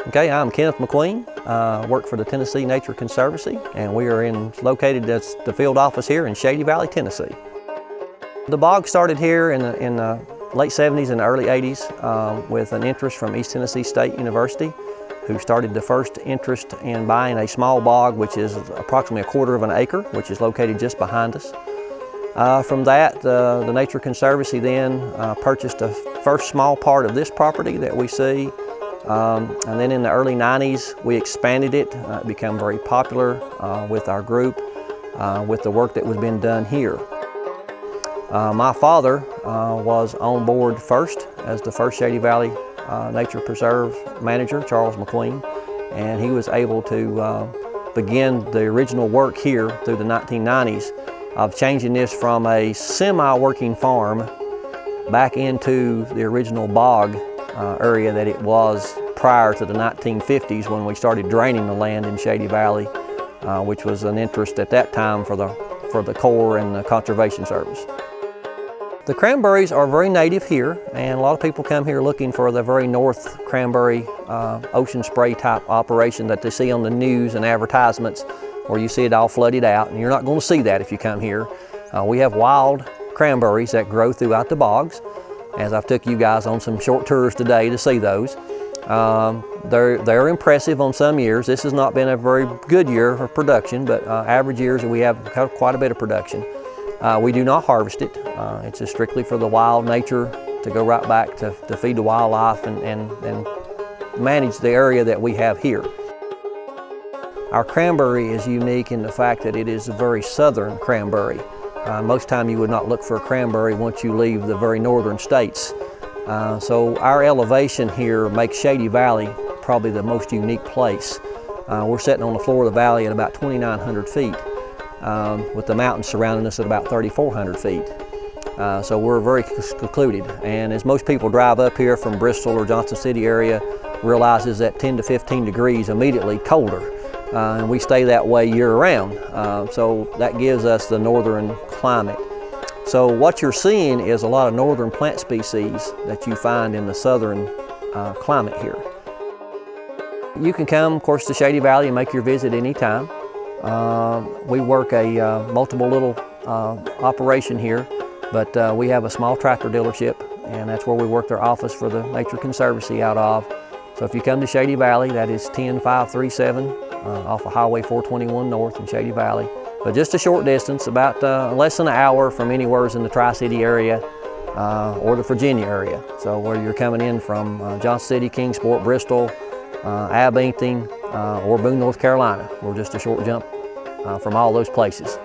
Okay, I'm Kenneth McQueen. Work for the Tennessee Nature Conservancy, and we are located at the field office here in Shady Valley, Tennessee. The bog started here in the late 70s and early 80s with an interest from East Tennessee State University, who started the first interest in buying a small bog, which is approximately 1/4 of an acre, which is located just behind us. From that, the Nature Conservancy then purchased the first small part of this property that we see. And then in the early 90s, we expanded it. It became very popular with our group, with the work that was being done here. My father was on board first as the first Shady Valley Nature Preserve manager, Charles McQueen, and he was able to begin the original work here through the 1990s of changing this from a semi-working farm back into the original bog area that it was prior to the 1950s, when we started draining the land in Shady Valley, which was an interest at that time for the Corps and the Conservation Service. The cranberries are very native here, and a lot of people come here looking for the very north cranberry ocean spray type operation that they see on the news and advertisements, where you see it all flooded out, and you're not going to see that if you come here. We have wild cranberries that grow throughout the bogs, as I've took you guys on some short tours today to see those. They're impressive on some years. This has not been a very good year for production, but average years we have quite a bit of production. We do not harvest it. It's just strictly for the wild nature to go right back to feed the wildlife and manage the area that we have here. Our cranberry is unique in the fact that it is a very southern cranberry. Most time you would not look for a cranberry once you leave the very northern states. So our elevation here makes Shady Valley probably the most unique place. We're sitting on the floor of the valley at about 2,900 feet, with the mountains surrounding us at about 3,400 feet. So we're very secluded, and as most people drive up here from Bristol or Johnson City area, realizes that 10 to 15 degrees immediately colder. And we stay that way year-round, so that gives us the northern climate. So what you're seeing is a lot of northern plant species that you find in the southern climate here. You can come, of course, to Shady Valley and make your visit anytime. We work a multiple little operation here, but we have a small tractor dealership, and that's where we work their office for the Nature Conservancy out of. So if you come to Shady Valley, that is 10537 off of Highway 421 North in Shady Valley. But just a short distance, about less than an hour from anywhere in the Tri-City area or the Virginia area. So where you're coming in from Johnson City, Kingsport, Bristol, Abington, or Boone, North Carolina. We're just a short jump from all those places.